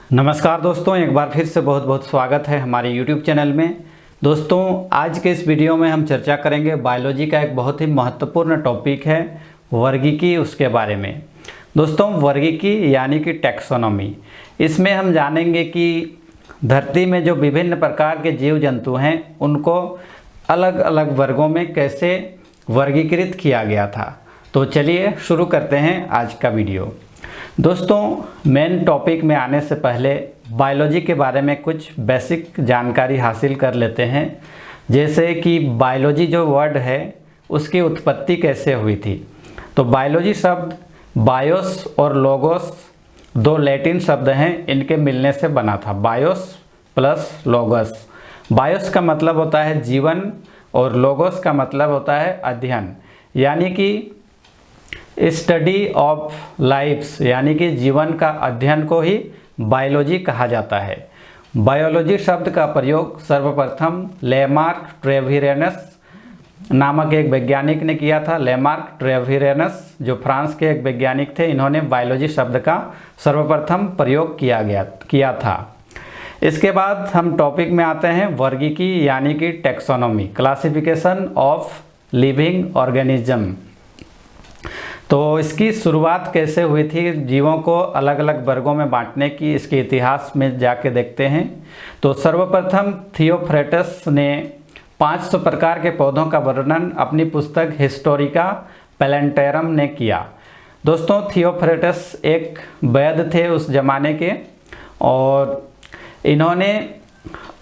नमस्कार दोस्तों, एक बार फिर से बहुत बहुत स्वागत है हमारे YouTube चैनल में। दोस्तों, आज के इस वीडियो में हम चर्चा करेंगे बायोलॉजी का एक बहुत ही महत्वपूर्ण टॉपिक है वर्गीकी, उसके बारे में। दोस्तों, वर्गीकी यानी कि टैक्सोनॉमी, इसमें हम जानेंगे कि धरती में जो विभिन्न प्रकार के जीव जंतु हैं उनको अलग अलग वर्गों में कैसे वर्गीकृत किया गया था। तो चलिए शुरू करते हैं आज का वीडियो। दोस्तों, मेन टॉपिक में आने से पहले बायोलॉजी के बारे में कुछ बेसिक जानकारी हासिल कर लेते हैं। जैसे कि बायोलॉजी जो वर्ड है उसकी उत्पत्ति कैसे हुई थी। तो बायोलॉजी शब्द बायोस और लोगोस दो लैटिन शब्द हैं, इनके मिलने से बना था। BIOS plus लोगस। बायोस का मतलब होता है जीवन और लोगोस का मतलब होता है अध्ययन, यानी कि स्टडी ऑफ लाइफ्स, यानी कि जीवन का अध्ययन को ही बायोलॉजी कहा जाता है। बायोलॉजी शब्द का प्रयोग सर्वप्रथम लेमार्क ट्रेविरेनस नामक एक वैज्ञानिक ने किया था। लेमार्क ट्रेविरेनस जो फ्रांस के एक वैज्ञानिक थे, इन्होंने बायोलॉजी शब्द का सर्वप्रथम प्रयोग किया था। इसके बाद हम टॉपिक में आते हैं वर्गीकी यानी कि taxonomy, classification of living organism. तो इसकी शुरुआत कैसे हुई थी जीवों को अलग अलग वर्गों में बांटने की, इसके इतिहास में जाके देखते हैं। तो सर्वप्रथम थियोफ्रेटस ने 500 प्रकार के पौधों का वर्णन अपनी पुस्तक हिस्टोरिका प्लांटेरम ने किया। दोस्तों, थियोफ्रेटस एक वैद्य थे उस जमाने के, और इन्होंने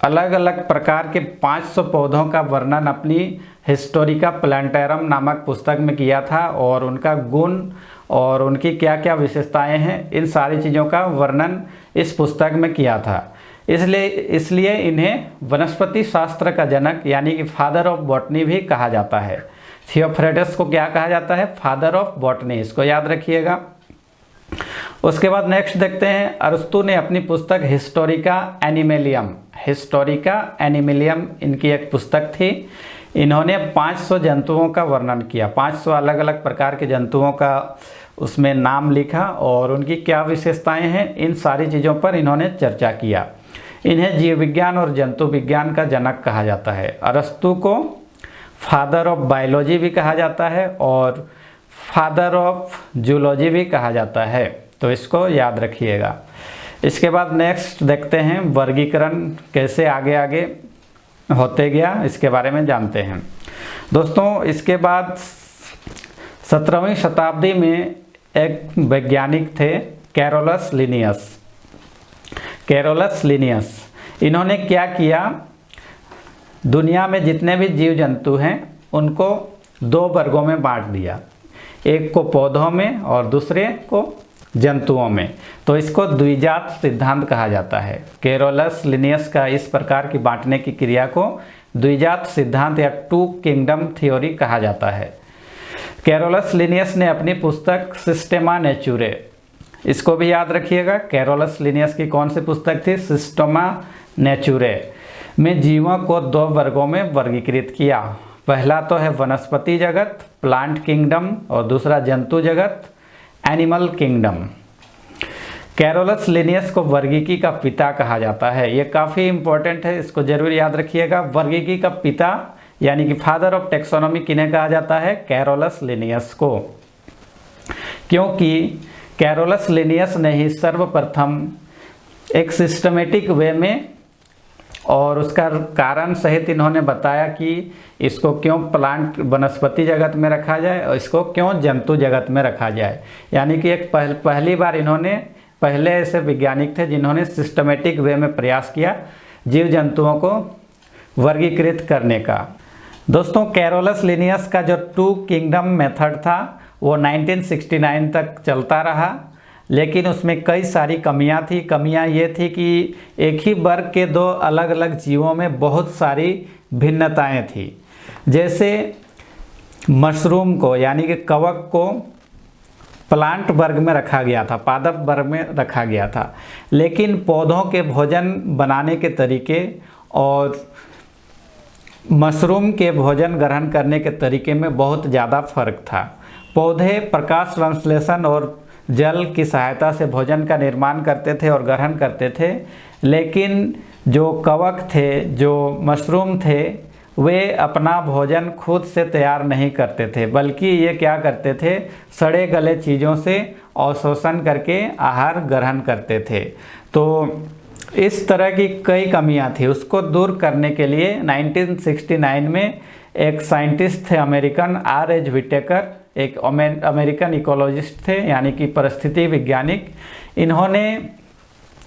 अलग अलग प्रकार के 500 पौधों का वर्णन अपनी हिस्टोरिका प्लांटेरम नामक पुस्तक में किया था, और उनका गुण और उनकी क्या क्या विशेषताएं हैं, इन सारी चीज़ों का वर्णन इस पुस्तक में किया था। इसलिए इन्हें वनस्पति शास्त्र का जनक यानी कि फादर ऑफ बॉटनी भी कहा जाता है। थियोफ्रेटस को क्या कहा जाता है? फादर ऑफ बॉटनी, इसको याद रखिएगा। उसके बाद नेक्स्ट देखते हैं, अरस्तु ने अपनी पुस्तक हिस्टोरिका एनिमिलियम इनकी एक पुस्तक थी। इन्होंने 500 जंतुओं का वर्णन किया, 500 अलग अलग प्रकार के जंतुओं का उसमें नाम लिखा, और उनकी क्या विशेषताएं हैं, इन सारी चीज़ों पर इन्होंने चर्चा किया। इन्हें जीव विज्ञान और जंतु विज्ञान का जनक कहा जाता है। अरस्तु को फादर ऑफ बायोलॉजी भी कहा जाता है और फादर ऑफ जूलॉजी भी कहा जाता है, तो इसको याद रखिएगा। इसके बाद नेक्स्ट देखते हैं वर्गीकरण कैसे आगे आगे होते गया, इसके बारे में जानते हैं। दोस्तों, इसके बाद 17वीं शताब्दी में एक वैज्ञानिक थे कैरोलस लिनियस। इन्होंने क्या किया, दुनिया में जितने भी जीव जंतु हैं उनको दो वर्गों में बांट दिया, एक को पौधों में और दूसरे को जंतुओं में। तो इसको द्विजात सिद्धांत कहा जाता है। कैरोलस लिनियस का इस प्रकार की बांटने की क्रिया को द्विजात सिद्धांत या टू किंगडम थ्योरी कहा जाता है। कैरोलस लिनियस ने अपनी पुस्तक सिस्टेमा नेचुरे, इसको भी याद रखिएगा। कैरोलस लिनियस की कौन सी पुस्तक थी? सिस्टेमा नेचुरे में जीवों को दो वर्गों में वर्गीकृत किया। पहला तो है वनस्पति जगत, प्लांट किंगडम, और दूसरा जंतु जगत, एनिमल किंगडम। कैरोलस लिनियस को वर्गीकी का पिता कहा जाता है। ये काफ़ी इंपॉर्टेंट है, इसको जरूर याद रखिएगा। वर्गीकी का पिता यानी कि फादर ऑफ टैक्सोनॉमी किन्हें कहा जाता है? कैरोलस लिनियस को, क्योंकि कैरोलस लिनियस ने ही सर्वप्रथम एक सिस्टमेटिक वे में और उसका कारण सहित इन्होंने बताया कि इसको क्यों प्लांट वनस्पति जगत में रखा जाए और इसको क्यों जंतु जगत में रखा जाए। यानी कि एक पहली बार इन्होंने, पहले ऐसे वैज्ञानिक थे जिन्होंने सिस्टमेटिक वे में प्रयास किया जीव जंतुओं को वर्गीकृत करने का। दोस्तों, कैरोलस लिनियस का जो टू किंगडम मेथड था वो 1969 तक चलता रहा, लेकिन उसमें कई सारी कमियां थी। कमियां ये थी कि एक ही वर्ग के दो अलग अलग जीवों में बहुत सारी भिन्नताएं थी। जैसे मशरूम को यानी कि कवक को प्लांट वर्ग में रखा गया था, पादप वर्ग में रखा गया था, लेकिन पौधों के भोजन बनाने के तरीके और मशरूम के भोजन ग्रहण करने के तरीके में बहुत ज़्यादा फर्क था। पौधे प्रकाश संश्लेषण और जल की सहायता से भोजन का निर्माण करते थे और ग्रहण करते थे। लेकिन जो कवक थे, जो मशरूम थे, वे अपना भोजन खुद से तैयार नहीं करते थे, बल्कि ये क्या करते थे, सड़े गले चीज़ों से अवशोषण करके आहार ग्रहण करते थे। तो इस तरह की कई कमियां थी, उसको दूर करने के लिए 1969 में एक साइंटिस्ट थे अमेरिकन, R.H. विटेकर, एक अमेरिकन इकोलॉजिस्ट थे, यानी कि परिस्थिति वैज्ञानिक। इन्होंने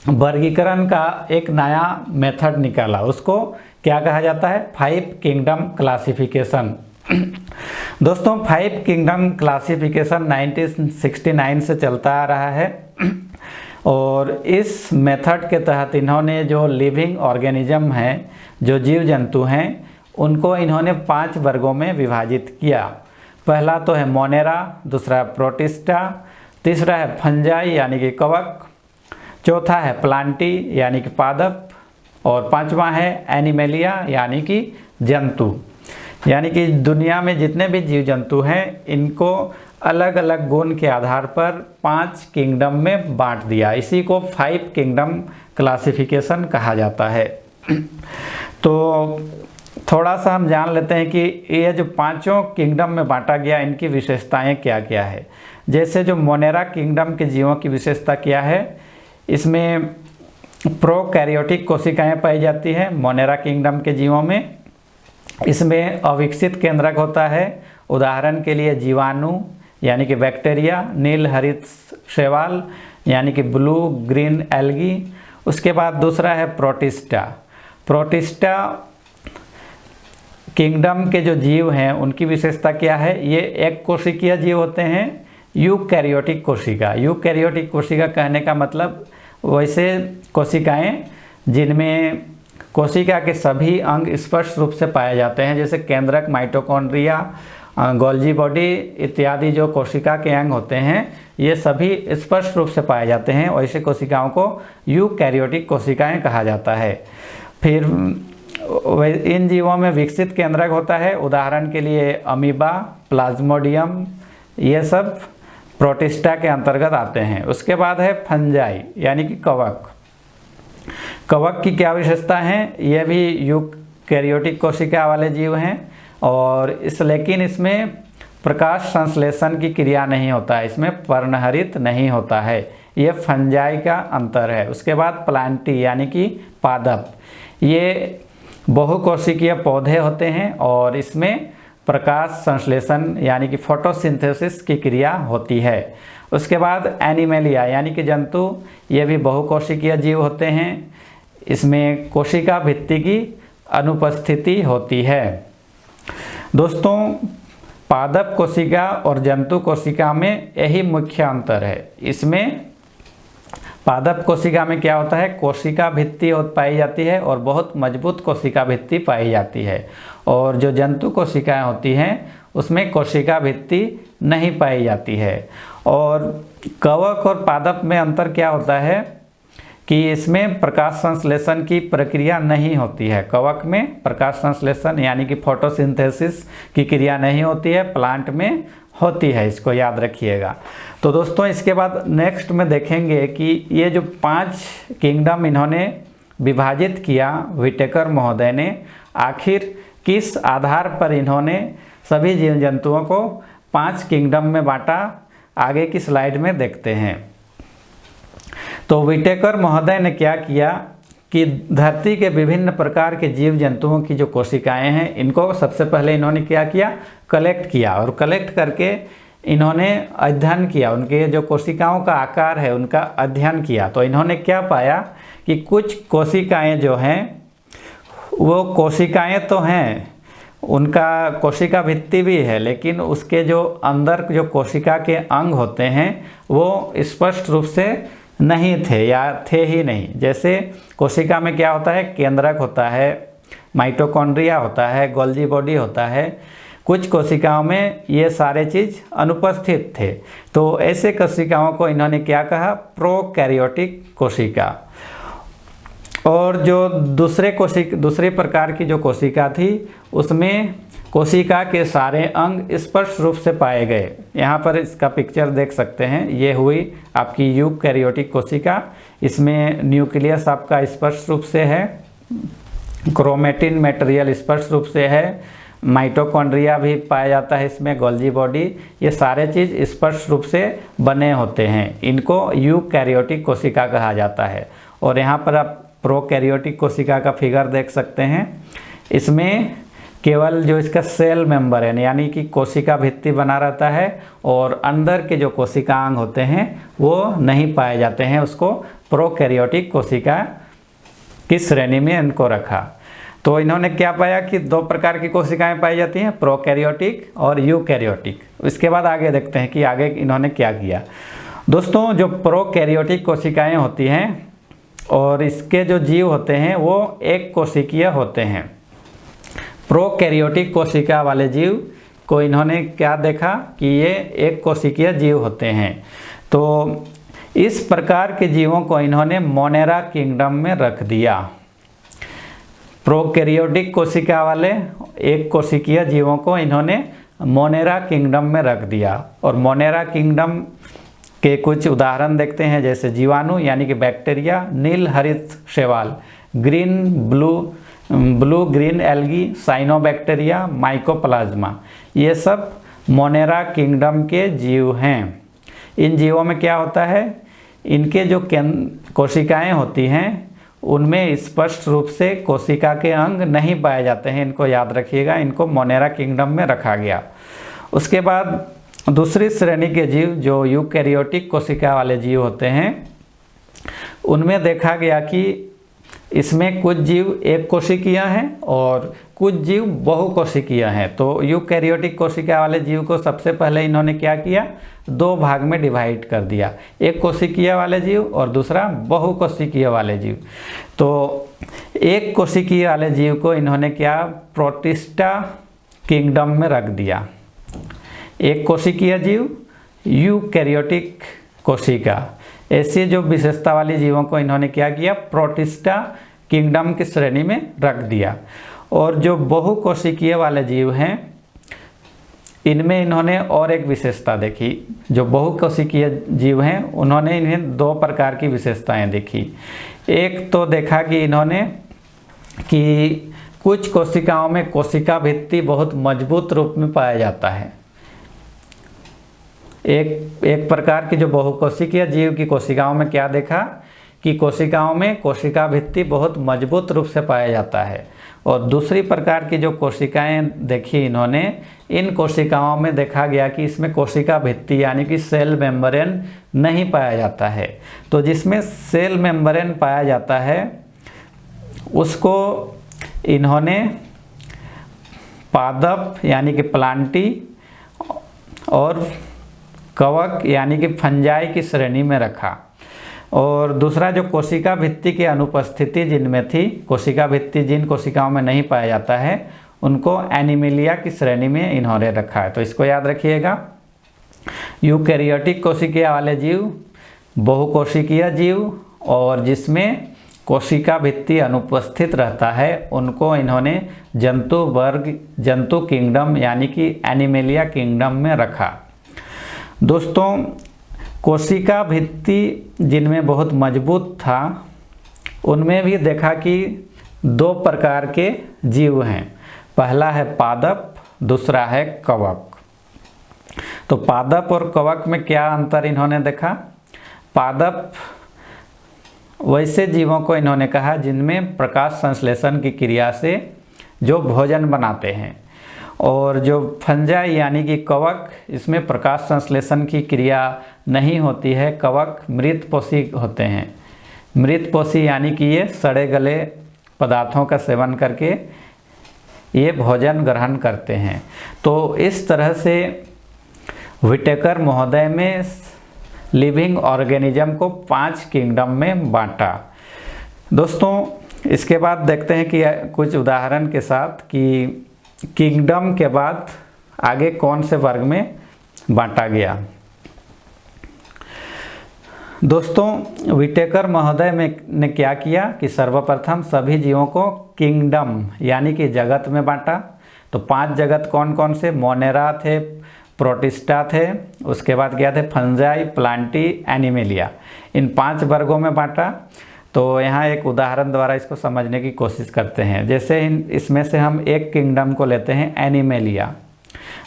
वर्गीकरण का एक नया मेथड निकाला, उसको क्या कहा जाता है, 5 किंगडम क्लासिफिकेशन। दोस्तों 5 किंगडम क्लासिफिकेशन 1969 से चलता आ रहा है और इस मेथड के तहत इन्होंने जो लिविंग ऑर्गेनिज्म हैं, जो जीव जंतु हैं, उनको इन्होंने 5 वर्गों में विभाजित किया। पहला तो है मोनेरा, दूसरा प्रोटिस्टा, तीसरा है फंजाई यानी कि कवक, चौथा है प्लांटी यानी कि पादप, और पांचवा है एनिमेलिया यानी कि जंतु। यानी कि दुनिया में जितने भी जीव जंतु हैं, इनको अलग अलग गुण के आधार पर 5 किंगडम में बांट दिया। इसी को 5 किंगडम क्लासिफिकेशन कहा जाता है। तो थोड़ा सा हम जान लेते हैं कि ये जो 5 किंगडम में बांटा गया, इनकी विशेषताएं क्या क्या है। जैसे जो मोनेरा किंगडम के जीवों की विशेषता क्या है, इसमें प्रोकैरियोटिक कोशिकाएं पाई जाती हैं मोनेरा किंगडम के जीवों में। इसमें अविकसित केंद्रक होता है, उदाहरण के लिए जीवाणु यानी कि बैक्टीरिया, नील हरित शैवाल यानी कि ब्लू ग्रीन एल्गी। उसके बाद दूसरा है प्रोटिस्टा। प्रोटिस्टा किंगडम के जो जीव हैं, उनकी विशेषता क्या है, ये एक कोशिकीय जीव होते हैं, यूकैरियोटिक कोशिका। यूकैरियोटिक कोशिका कहने का मतलब वैसे कोशिकाएं जिनमें कोशिका के सभी अंग स्पष्ट रूप से पाए जाते हैं, जैसे केंद्रक, माइटोकॉन्ड्रिया, गोल्जी बॉडी इत्यादि जो कोशिका के अंग होते हैं, ये सभी स्पष्ट रूप से पाए जाते हैं। वैसे कोशिकाओं को यूकैरियोटिक कोशिकाएं कहा जाता है। फिर इन जीवों में विकसित केंद्रक होता है, उदाहरण के लिए अमीबा, प्लाज्मोडियम, ये सब प्रोटिस्टा के अंतर्गत आते हैं। उसके बाद है फंजाई यानी कि कवक। कवक की क्या विशेषता है, ये भी यूकैरियोटिक कोशिका वाले जीव हैं और लेकिन इसमें प्रकाश संश्लेषण की क्रिया नहीं होता है, इसमें पर्णहरित नहीं होता है। ये फंजाई का अंतर है। उसके बाद प्लांटी यानी कि पादप, ये बहुकोशिकीय पौधे होते हैं और इसमें प्रकाश संश्लेषण यानी कि फोटोसिंथेसिस की क्रिया होती है। उसके बाद एनिमेलिया यानी कि जंतु, ये भी बहुकोशिकीय जीव होते हैं, इसमें कोशिका भित्ति की अनुपस्थिति होती है। दोस्तों पादप कोशिका और जंतु कोशिका में यही मुख्य अंतर है। इसमें पादप कोशिका में क्या होता है, कोशिका भित्ति पाई जाती है और बहुत मजबूत कोशिका भित्ति पाई जाती है, और जो जंतु कोशिकाएं होती हैं उसमें कोशिका भित्ति नहीं पाई जाती है। और कवक और पादप में अंतर क्या होता है कि इसमें प्रकाश संश्लेषण की प्रक्रिया नहीं होती है। कवक में प्रकाश संश्लेषण यानी कि फोटोसिंथेसिस की क्रिया नहीं होती है, प्लांट में होती है, इसको याद रखिएगा। तो दोस्तों इसके बाद नेक्स्ट में देखेंगे कि ये जो 5 किंगडम इन्होंने विभाजित किया विटेकर महोदय ने, आखिर किस आधार पर इन्होंने सभी जीव जंतुओं को 5 किंगडम में बांटा, आगे की स्लाइड में देखते हैं। तो विटेकर महोदय ने क्या किया कि धरती के विभिन्न प्रकार के जीव जंतुओं की जो कोशिकाएं हैं, इनको सबसे पहले इन्होंने क्या किया, कलेक्ट किया, और कलेक्ट करके इन्होंने अध्ययन किया, उनके जो कोशिकाओं का आकार है उनका अध्ययन किया। तो इन्होंने क्या पाया कि कुछ कोशिकाएं जो हैं वो कोशिकाएं तो हैं, उनका कोशिका भित्ति भी है, लेकिन उसके जो अंदर जो कोशिका के अंग होते हैं वो स्पष्ट रूप से नहीं थे या थे ही नहीं। जैसे कोशिका में क्या होता है, केंद्रक होता है, माइटोकॉन्ड्रिया होता है, गोल्जी बॉडी होता है, कुछ कोशिकाओं में ये सारे चीज़ अनुपस्थित थे। तो ऐसे कोशिकाओं को इन्होंने क्या कहा, प्रोकैरियोटिक कोशिका। और जो दूसरे प्रकार की जो कोशिका थी उसमें कोशिका के सारे अंग स्पष्ट रूप से पाए गए। यहाँ पर इसका पिक्चर देख सकते हैं, ये हुई आपकी यूकैरियोटिक कोशिका। इसमें न्यूक्लियस आपका स्पष्ट रूप से है, क्रोमेटिन मटेरियल स्पष्ट रूप से है, माइटोकॉन्ड्रिया भी पाया जाता है इसमें, गोल्जी बॉडी, ये सारे चीज़ स्पष्ट रूप से बने होते हैं। इनको यूकैरियोटिक कोशिका कहा जाता है। और यहाँ पर आप प्रोकैरियोटिक कोशिका का फिगर देख सकते हैं। इसमें केवल जो इसका सेल मेंबर है यानी कि कोशिका भित्ति बना रहता है और अंदर के जो कोशिकांग होते हैं वो नहीं पाए जाते हैं। उसको प्रोकैरियोटिक कोशिका की श्रेणी में इनको रखा। तो इन्होंने क्या पाया कि दो प्रकार की कोशिकाएं पाई जाती हैं, प्रोकैरियोटिक और यूकैरियोटिक। इसके बाद आगे देखते हैं कि आगे इन्होंने क्या किया। दोस्तों, जो प्रोकैरियोटिक कोशिकाएं होती हैं और इसके जो जीव होते हैं वो एक कोशिकीय होते हैं। प्रोकैरियोटिक कोशिका वाले जीव को इन्होंने क्या देखा कि ये एक कोशिकीय जीव होते हैं। तो इस प्रकार के जीवों को इन्होंने मोनेरा किंगडम में रख दिया। प्रोकैरियोटिक कोशिका वाले एक कोशिकीय जीवों को इन्होंने मोनेरा किंगडम में रख दिया। और मोनेरा किंगडम के कुछ उदाहरण देखते हैं, जैसे जीवाणु यानी कि बैक्टीरिया, नील हरित शैवाल, blue green algae, cyanobacteria, mycoplasma, ये सब मोनेरा किंगडम के जीव हैं। इन जीवों में क्या होता है, इनके जो कोशिकाएं होती हैं उनमें स्पष्ट रूप से कोशिका के अंग नहीं पाए जाते हैं। इनको याद रखिएगा, इनको मोनेरा किंगडम में रखा गया। उसके बाद दूसरी श्रेणी के जीव जो यूकैरियोटिक कोशिका वाले जीव होते हैं उनमें देखा गया कि इसमें कुछ जीव एक कोशिकीय हैं और कुछ जीव बहुकोशिकीय हैं। तो यूकैरियोटिक कोशिका वाले जीव को सबसे पहले इन्होंने क्या किया, दो भाग में डिवाइड कर दिया, एक कोशिकीय वाले जीव और दूसरा बहुकोशिकीय वाले जीव। तो एक कोशिकीय वाले जीव को इन्होंने क्या, प्रोटिस्टा किंगडम में रख दिया। एक कोशिकीय जीव, यूकैरियोटिक कोशिका, ऐसे जो विशेषता वाली जीवों को इन्होंने क्या किया, प्रोटिस्टा किंगडम की श्रेणी में रख दिया। और जो बहुकोशिकीय वाले जीव हैं इनमें इन्होंने और एक विशेषता देखी। जो बहुकोशिकीय जीव हैं उन्होंने इन्हें दो प्रकार की विशेषताएं देखी। एक तो देखा कि इन्होंने कि कुछ कोशिकाओं में कोशिका भित्ति बहुत मजबूत रूप में पाया जाता है। एक प्रकार की जो बहुकोशिकीय जीव की कोशिकाओं में क्या देखा कि कोशिकाओं में कोशिका भित्ति बहुत मजबूत रूप से पाया जाता है। और दूसरी प्रकार की जो कोशिकाएं देखी इन्होंने, इन कोशिकाओं में देखा गया कि इसमें कोशिका भित्ति यानी कि सेल मेम्ब्रेन नहीं पाया जाता है। तो जिसमें सेल मेम्ब्रेन पाया जाता है उसको इन्होंने पादप यानी कि प्लांटी और कवक यानी कि फंजाई की श्रेणी में रखा। और दूसरा जो कोशिका भित्ति की अनुपस्थिति जिनमें थी, कोशिका भित्ति जिन कोशिकाओं में नहीं पाया जाता है उनको एनिमिलिया की श्रेणी में इन्होंने रखा है। तो इसको याद रखिएगा। यूकैरियोटिक कोशिका वाले जीव, बहुकोशिकीय जीव और जिसमें कोशिका भित्ति अनुपस्थित रहता है उनको इन्होंने जंतु वर्ग, जंतु किंगडम यानी कि एनिमिलिया किंगडम में रखा। दोस्तों, कोशिका भित्ति जिनमें बहुत मजबूत था उनमें भी देखा कि दो प्रकार के जीव हैं। पहला है पादप, दूसरा है कवक। तो पादप और कवक में क्या अंतर इन्होंने देखा। पादप वैसे जीवों को इन्होंने कहा जिनमें प्रकाश संश्लेषण की क्रिया से जो भोजन बनाते हैं। और जो फंजाई यानी कि कवक, इसमें प्रकाश संश्लेषण की क्रिया नहीं होती है। कवक मृतपोषी होते हैं। मृतपोषी यानी कि ये सड़े गले पदार्थों का सेवन करके ये भोजन ग्रहण करते हैं। तो इस तरह से व्हिटेकर महोदय में लिविंग ऑर्गेनिज्म को 5 किंगडम में बांटा। दोस्तों, इसके बाद देखते हैं कि कुछ उदाहरण के साथ कि किंगडम के बाद आगे कौन से वर्ग में बांटा गया। दोस्तों विटेकर महोदय ने क्या किया कि सर्वप्रथम सभी जीवों को किंगडम यानी कि जगत में बांटा। तो 5 जगत कौन कौन से? मोनेरा थे, प्रोटिस्टा थे, उसके बाद क्या थे? Fungi, Plantae, animalia. इन 5 वर्गों में बांटा। तो यहाँ एक उदाहरण द्वारा इसको समझने की कोशिश करते हैं। जैसे इसमें से हम एक किंगडम को लेते हैं, एनिमेलिया।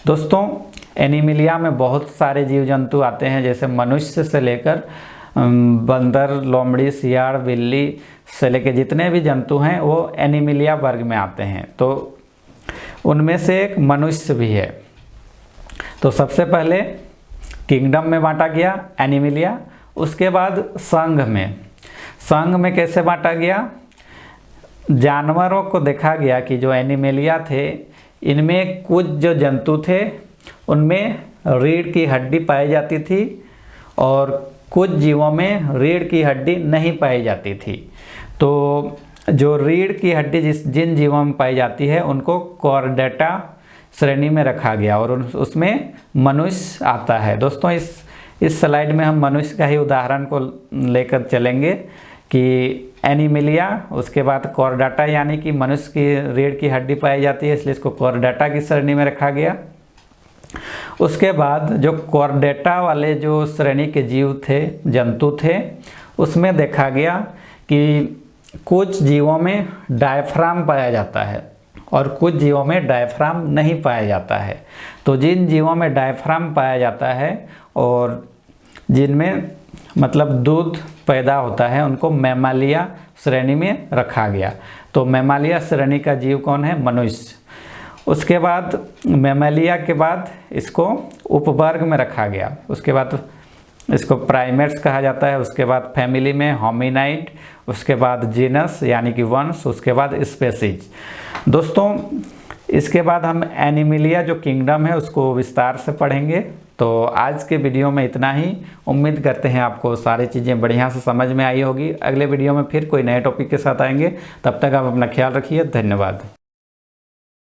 दोस्तों एनिमेलिया में बहुत सारे जीव जंतु आते हैं, जैसे मनुष्य से लेकर बंदर, लोमड़ी, सियार, बिल्ली से लेकर जितने भी जंतु हैं वो एनिमेलिया वर्ग में आते हैं। तो उनमें से एक मनुष्य भी है। तो सबसे पहले किंगडम में बांटा गया एनिमेलिया। उसके बाद संघ में कैसे बांटा गया? जानवरों को देखा गया कि जो एनिमेलिया थे इनमें कुछ जो जंतु थे उनमें रीढ़ की हड्डी पाई जाती थी और कुछ जीवों में रीढ़ की हड्डी नहीं पाई जाती थी। तो जो रीढ़ की हड्डी जिन जीवों में पाई जाती है उनको कॉर्डेटा श्रेणी में रखा गया और उसमें मनुष्य आता है। दोस्तों इस स्लाइड में हम मनुष्य का ही उदाहरण को लेकर चलेंगे कि एनिमेलिया, उसके बाद कॉर्डेटा यानी कि मनुष्य की रीढ़ की हड्डी पाई जाती है, इसलिए इसको कॉर्डेटा की श्रेणी में रखा गया। उसके बाद जो कॉर्डेटा वाले जो श्रेणी के जीव थे, जंतु थे, उसमें देखा गया कि कुछ जीवों में डायफ्राम पाया जाता है और कुछ जीवों में डायफ्राम नहीं पाया जाता है। तो जिन जीवों में डायफ्राम पाया जाता है और जिनमें मतलब दूध पैदा होता है उनको मैमालिया श्रेणी में रखा गया। तो मैमालिया श्रेणी का जीव कौन है? मनुष्य। उसके बाद मैमालिया के बाद इसको उपवर्ग में रखा गया। उसके बाद इसको प्राइमेट्स कहा जाता है। उसके बाद फैमिली में होमिनाइड, उसके बाद जीनस यानी कि वंश, उसके बाद स्पेसीज। दोस्तों इसके बाद हम एनिमेलिया जो किंगडम है उसको विस्तार से पढ़ेंगे। तो आज के वीडियो में इतना ही। उम्मीद करते हैं आपको सारी चीज़ें बढ़िया से समझ में आई होगी। अगले वीडियो में फिर कोई नए टॉपिक के साथ आएंगे। तब तक आप अपना ख्याल रखिए। धन्यवाद।